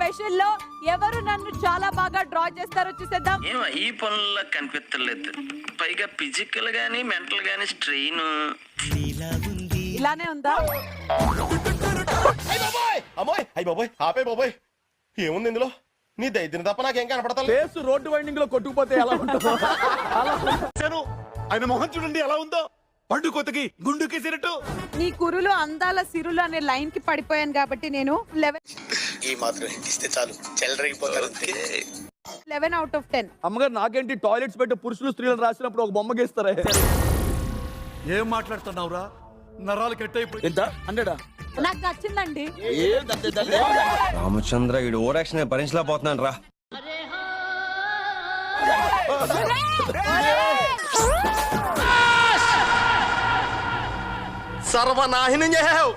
Special లో ఎవరు నన్ను చాలా బాగా డ్రా చేస్తారో చూసేద్దాం. ఏమో ఈ పనుల్లో కనిపించలేదు, పైగా ఫిజికల్ గానీ మెంటల్ గానీ స్ట్రెయిన్. ఇలానే ఉందా? అమ్మోయ్ అయ్యి బాబోయ్ ఆపే బాబోయ్, ఏముంది ఇందులో? నీ దైద్యం తప్ప నాకేం కనపడతా. రోడ్డు వైండింగ్ లో కొట్టుకుపోతే ఎలా ఉంటుందో ఆయన మొహం చూడండి ఎలా ఉందో, పండు కొత్తకి గుండుకేసినట్టు. నీ కురులు అందాల సిరులు అనే లైన్ కి పడిపోయాను కాబట్టి నేను 11 ఈ మాత్రం ఇస్తే చాలు చెల్లరగిపోతారు. 11 out of 10. అమ్మగారు నాకేంటి టాయిలెట్స్ పెట్టి పురుషులు స్త్రీలను రాసినప్పుడు ఒక బొమ్మ గీస్తారా? ఏం మాట్లాడుతున్నావురా? నరాలు కట్టయిపోయి ఎంత 100 నాకు నచ్చిందండి. రామచంద్ర వీడు ఓరాక్షన్ భరించలేకపోతున్నాను రా. సర్వనాశనం చేసావు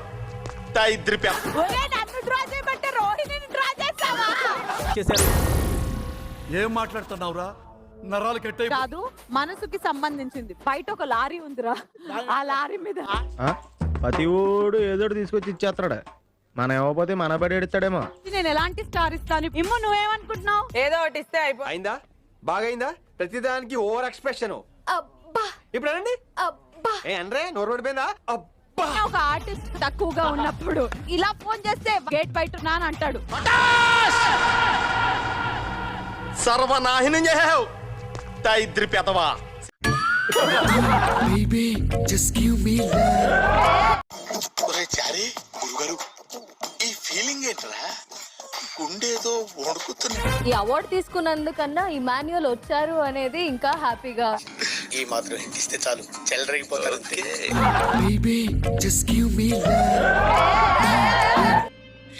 దరిద్రప్య. ఒరే, నన్ను డ్రా చేయమంటే రోహిణిని డ్రా చేస్తావా? ఏం మాట్లాడుతున్నావురా? నరాలు కట్టయిపోయి కాదు, మనసుకి సంబంధించింది. బయట ఒక లారీ ఉందిరా, ఆ లారీ మీద ప్రతి ఊడు ఏదో తీసుకొచ్చి ఇచ్చేస్తాడు. మనం ఇవ్వకపోతే మన పడి ఎడతాడేమో. నేను ఎలాంటి స్టార్ ఇస్తాను? ఇమ్ము, నువ్వేమనుకుంటున్నావు? ఏదో ఒకటి ఇస్తే అయిపో. అయిందా? బాగైందా? ప్రతిదానికి ఓవర్ ఎక్స్ప్రెషన్. ఇప్పుడు అనండి. ఏ అనరే నోరు పడిపోయిందా? అబ్బా, ఒక ఆర్టిస్ట్ తక్కువగా ఉన్నప్పుడు ఇలా ఫోన్ చేస్తే గేట్ బయట ఉన్నాను అంటాడు. సర్వనాశనం చేసావు దరిద్రప్యతవా. చారి గురుగారు, ఈ ఫీలింగ్ ఏంట్రా? గుండేదో వణుకుతున్నా. ఈ అవార్డు తీసుకున్నందుకన్నా ఇమాన్యుయల్ వచ్చారు అనేది ఇంకా హ్యాపీగా. ఈ మాత్రం ఇస్తే చాలు చెల్లరగిపోతారు.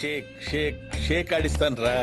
షేక్ షేక్ షేక్ ఆడిస్తాను రా.